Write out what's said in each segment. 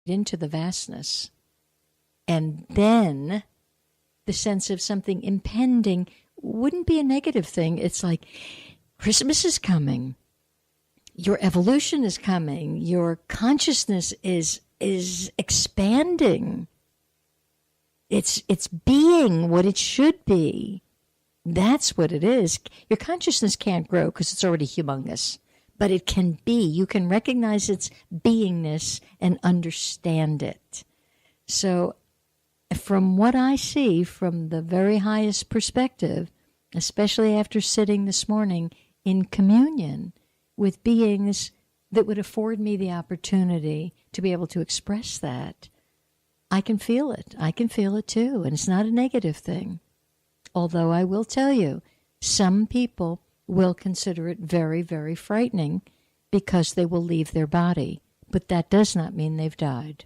into the vastness. And then the sense of something impending wouldn't be a negative thing. It's like Christmas is coming. Your evolution is coming. Your consciousness is expanding. It's being what it should be. That's what it is. Your consciousness can't grow because it's already humongous, but it can be. You can recognize its beingness and understand it. So from what I see from the very highest perspective, especially after sitting this morning in communion with beings that would afford me the opportunity to be able to express that, I can feel it. I can feel it too. And it's not a negative thing. Although I will tell you, some people will consider it very, very frightening because they will leave their body. But that does not mean they've died.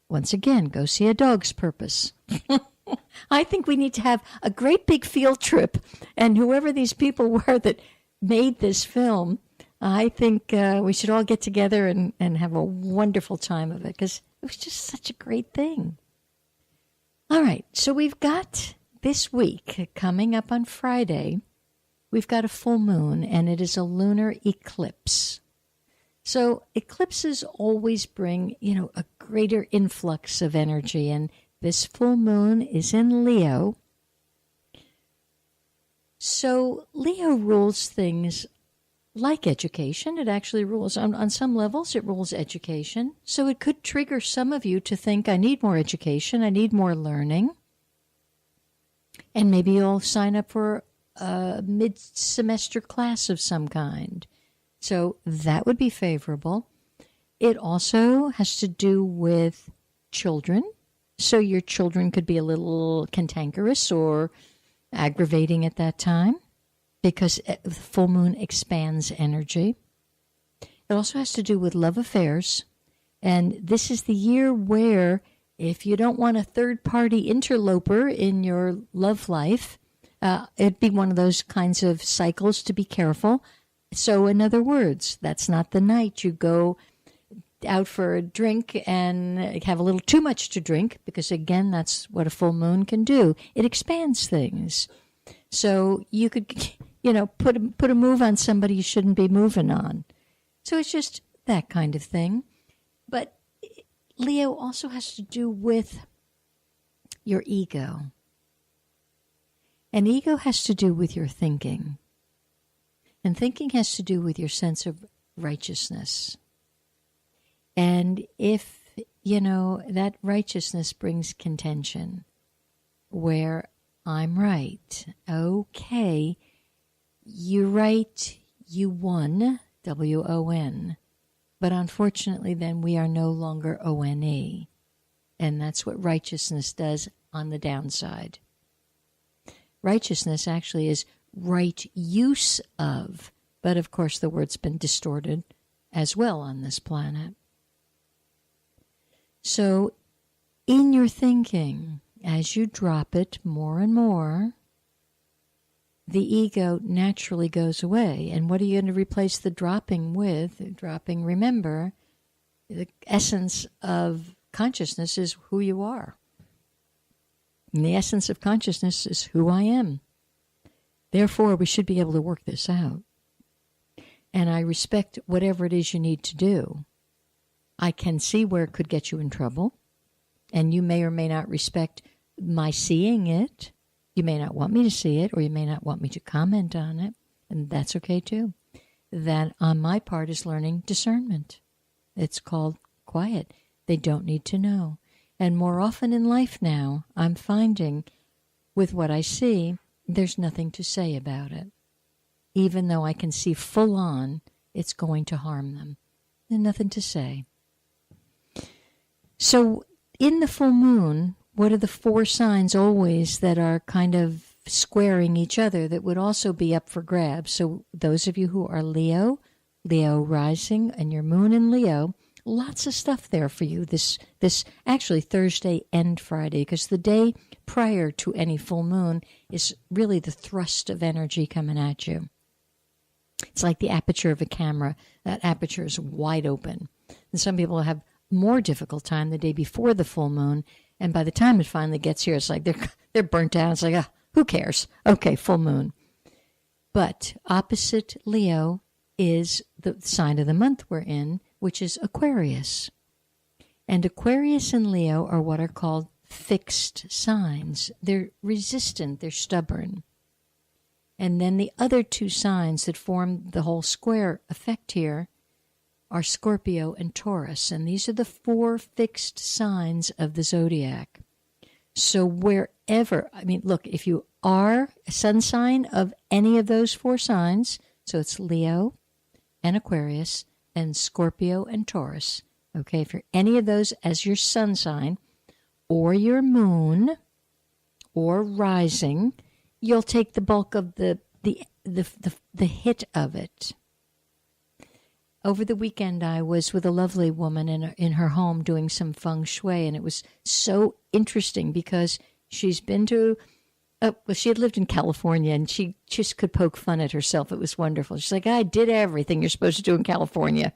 Once again, go see A Dog's Purpose. I think we need to have a great big field trip. And whoever these people were that made this film, I think we should all get together and have a wonderful time of it because it was just such a great thing. All right, so we've got this week coming up on Friday, we've got a full moon, and it is a lunar eclipse. So eclipses always bring, a greater influx of energy, and this full moon is in Leo. So Leo rules things like education. It actually rules, on some levels, it rules education. So it could trigger some of you to think, I need more education, I need more learning. And maybe you'll sign up for a mid-semester class of some kind. So that would be favorable. It also has to do with children. So your children could be a little cantankerous or aggravating at that time because the full moon expands energy. It also has to do with love affairs. And this is the year where if you don't want a third-party interloper in your love life, it'd be one of those kinds of cycles to be careful. So in other words, that's not the night you go out for a drink and have a little too much to drink, because again, that's what a full moon can do. It expands things. So you could, put a move on somebody you shouldn't be moving on. So it's just that kind of thing. But Leo also has to do with your ego. And ego has to do with your thinking. And thinking has to do with your sense of righteousness. And if, that righteousness brings contention, where I'm right, okay, you're right, you won, W-O-N. But unfortunately, then we are no longer O-N-E. And that's what righteousness does on the downside. Righteousness actually is right use of. But of course, the word's been distorted as well on this planet. So in your thinking, as you drop it more and more, the ego naturally goes away. And what are you going to replace the dropping with? Dropping, remember, the essence of consciousness is who you are. And the essence of consciousness is who I am. Therefore, we should be able to work this out. And I respect whatever it is you need to do. I can see where it could get you in trouble. And you may or may not respect my seeing it. You may not want me to see it, or you may not want me to comment on it. And that's okay too. That on my part is learning discernment. It's called quiet. They don't need to know. And more often in life now, I'm finding with what I see, there's nothing to say about it. Even though I can see full on, it's going to harm them. There's nothing to say. So in the full moon, what are the four signs always that are kind of squaring each other that would also be up for grabs? So those of you who are Leo, Leo rising, and your moon in Leo, lots of stuff there for you this actually Thursday and Friday, because the day prior to any full moon is really the thrust of energy coming at you. It's like the aperture of a camera. That aperture is wide open. And some people have more difficult time the day before the full moon. And by the time it finally gets here, it's like they're burnt out. It's like, who cares? Okay, full moon. But opposite Leo is the sign of the month we're in, which is Aquarius. And Aquarius and Leo are what are called fixed signs. They're resistant, they're stubborn. And then the other two signs that form the whole square effect here are Scorpio and Taurus. And these are the four fixed signs of the zodiac. So wherever, look, if you are a sun sign of any of those four signs, so it's Leo and Aquarius and Scorpio and Taurus, okay, if you're any of those as your sun sign or your moon or rising, you'll take the bulk of the hit of it. Over the weekend, I was with a lovely woman in her home doing some feng shui, and it was so interesting because she's been to, she had lived in California, and she just could poke fun at herself. It was wonderful. She's like, I did everything you're supposed to do in California.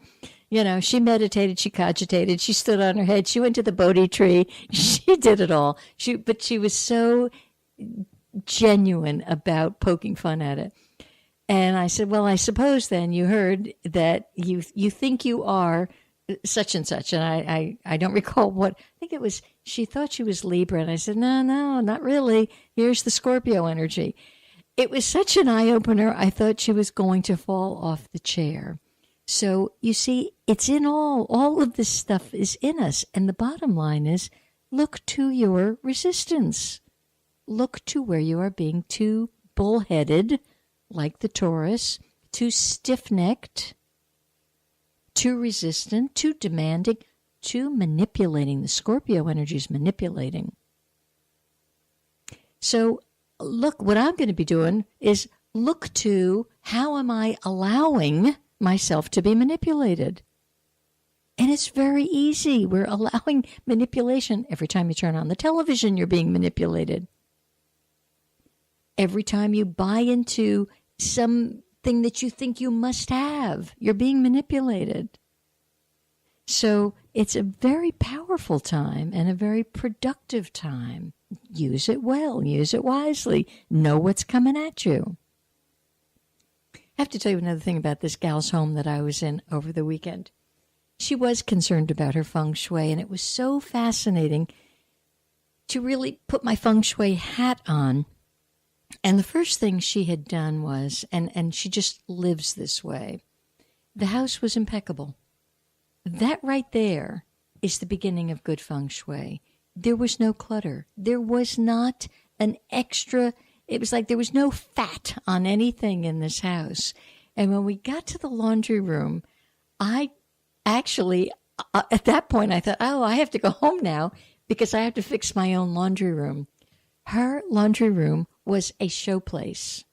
You know, she meditated, she cogitated, she stood on her head, she went to the Bodhi tree, she did it all. But she was so genuine about poking fun at it. And I said, well, I suppose then you heard that you think you are such and such. And I don't recall what, I think it was, she thought she was Libra. And I said, no, not really. Here's the Scorpio energy. It was such an eye-opener. I thought she was going to fall off the chair. So you see, it's in all of this stuff is in us. And the bottom line is, look to your resistance. Look to where you are being too bullheaded, like the Taurus, too stiff-necked, too resistant, too demanding, too manipulating. The Scorpio energy is manipulating. So look, what I'm going to be doing is look to how am I allowing myself to be manipulated? And it's very easy. We're allowing manipulation. Every time you turn on the television, you're being manipulated. Every time you buy into something that you think you must have, you're being manipulated. So it's a very powerful time and a very productive time. Use it well, use it wisely, know what's coming at you. I have to tell you another thing about this gal's home that I was in over the weekend. She was concerned about her feng shui, and it was so fascinating to really put my feng shui hat on. And the first thing she had done was, and she just lives this way, the house was impeccable. That right there is the beginning of good feng shui. There was no clutter. There was not an extra, it was like there was no fat on anything in this house. And when we got to the laundry room, I actually, at that point, I thought, oh, I have to go home now because I have to fix my own laundry room. Her laundry room was a showplace.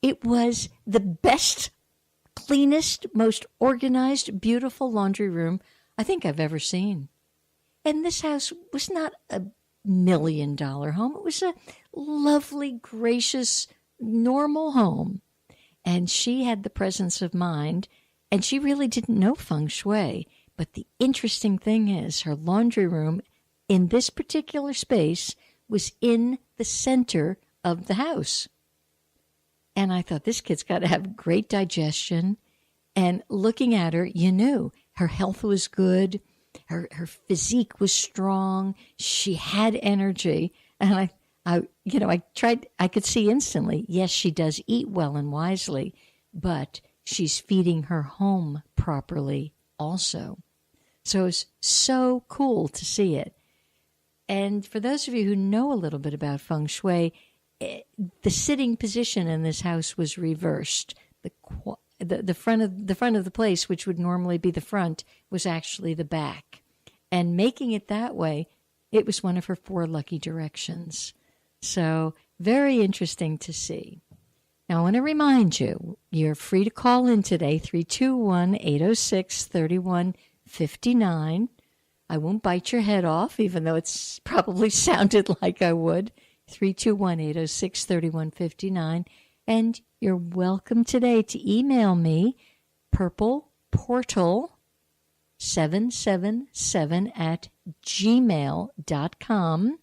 It was the best, cleanest, most organized, beautiful laundry room I think I've ever seen. And this house was not a $1 million home. It was a lovely, gracious, normal home. And she had the presence of mind, and she really didn't know feng shui. But the interesting thing is her laundry room in this particular space was in the center of the house. And I thought, this kid's got to have great digestion. And looking at her, you knew her health was good. Her physique was strong. She had energy. And I could see instantly, yes, she does eat well and wisely, but she's feeding her home properly also. So it's so cool to see it. And for those of you who know a little bit about feng shui, the sitting position in this house was reversed. The front of the place, which would normally be the front, was actually the back. And making it that way, it was one of her 4 lucky directions. So very interesting to see. Now, I want to remind you, you're free to call in today, 321-806-3159. I won't bite your head off, even though it's probably sounded like I would. 321-806-3159. And you're welcome today to email me, purpleportal 777@gmail.com,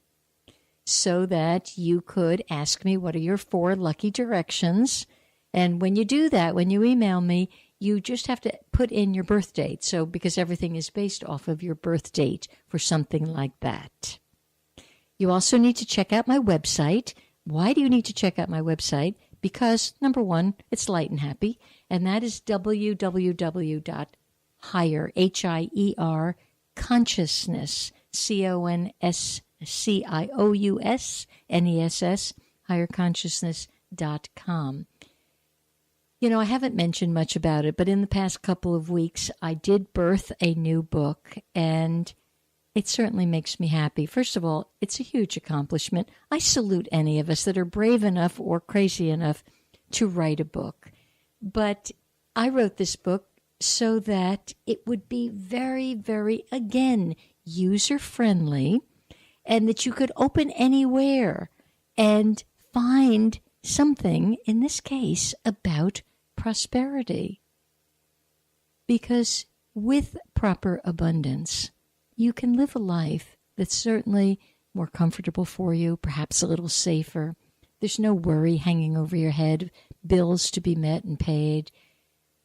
so that you could ask me what are your 4 lucky directions. And when you do that, when you email me, you just have to put in your birth date. So because everything is based off of your birth date for something like that. You also need to check out my website. Why do you need to check out my website? Because, number one, it's light and happy, and that is www.higher, H-I-E-R, consciousness, CONSCIOUSNESS, higherconsciousness.com. You know, I haven't mentioned much about it, but in the past couple of weeks, I did birth a new book, and it certainly makes me happy. First of all, it's a huge accomplishment. I salute any of us that are brave enough or crazy enough to write a book. But I wrote this book so that it would be very, very, again, user-friendly, and that you could open anywhere and find something, in this case, about prosperity. Because with proper abundance, you can live a life that's certainly more comfortable for you, perhaps a little safer. There's no worry hanging over your head, bills to be met and paid.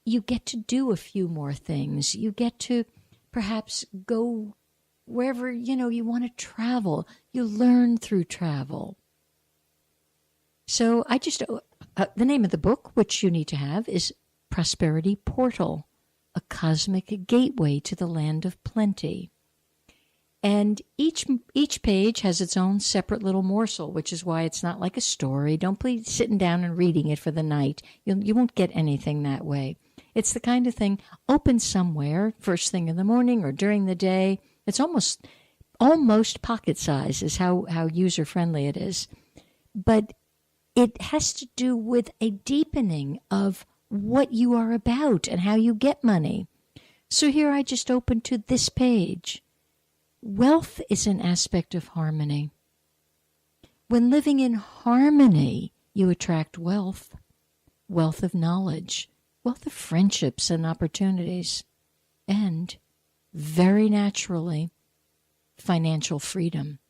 You get to do a few more things. You get to perhaps go wherever, you want to travel. You learn through travel. So the name of the book, which you need to have, is Prosperity Portal, a cosmic gateway to the land of plenty. And each page has its own separate little morsel, which is why it's not like a story. Don't be sitting down and reading it for the night. You won't get anything that way. It's the kind of thing, open somewhere, first thing in the morning or during the day. It's almost pocket size is how user-friendly it is. But it has to do with a deepening of what you are about and how you get money. So here I just opened to this page. Wealth is an aspect of harmony. When living in harmony, you attract wealth, wealth of knowledge, wealth of friendships and opportunities, and, very naturally, financial freedom.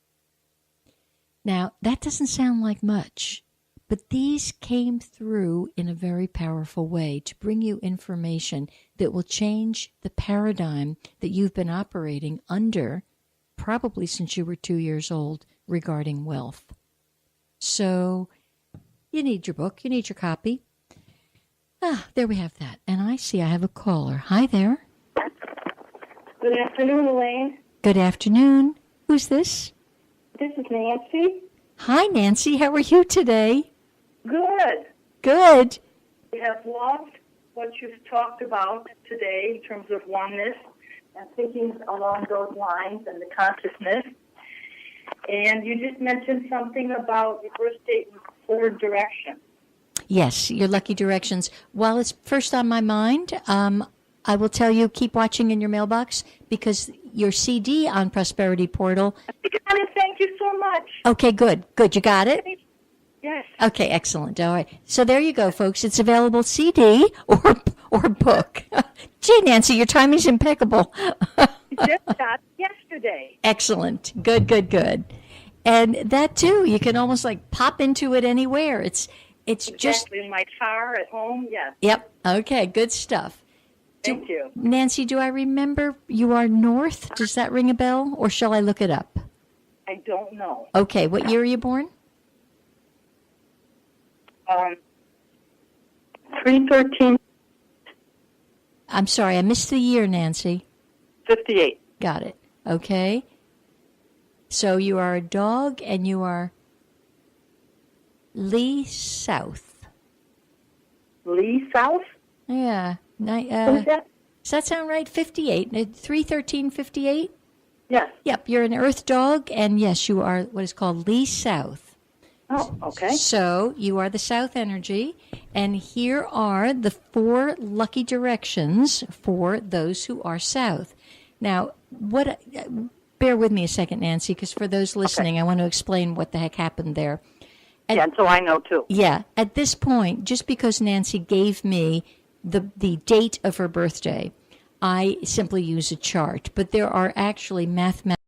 Now, that doesn't sound like much, but these came through in a very powerful way to bring you information that will change the paradigm that you've been operating under probably since you were 2 years old regarding wealth. So you need your book, you need your copy. There we have that. And I see I have a caller. Hi there. Good afternoon, Elaine. Good afternoon. Who's this? This is Nancy. Hi, Nancy. How are you today? Good. Good. We have loved what you've talked about today in terms of oneness and thinking along those lines and the consciousness. And you just mentioned something about your birth date and 4 directions. Yes, your lucky directions. While it's first on my mind, I will tell you, keep watching in your mailbox because your CD on Prosperity Portal. Thank you so much. Okay, good. Good. You got it? Yes. Okay, excellent. All right. So there you go, folks. It's available CD or book. Gee, Nancy, your timing's impeccable. Just got yesterday. Excellent. Good, good, good. And that, too, you can almost like pop into it anywhere. It's exactly. Just in my car, at home, yes. Yep. Okay, good stuff. Thank you. Nancy, do I remember you are north? Does that ring a bell, or shall I look it up? I don't know. Okay, what year are you born? 313. I'm sorry, I missed the year, Nancy. 58. Got it. Okay. So you are a dog, and you are Lee South. Lee South? Yeah. Who's that? Does that sound right? 58. 31358? Yes. Yep, you're an earth dog, and yes, you are what is called Lee South. Oh, okay. So you are the South energy, and here are the 4 lucky directions for those who are South. Now, bear with me a second, Nancy, because for those listening, I want to explain what the heck happened there. So I know, too. Yeah, at this point, just because Nancy gave me the date of her birthday, I simply use a chart, but there are actually mathematical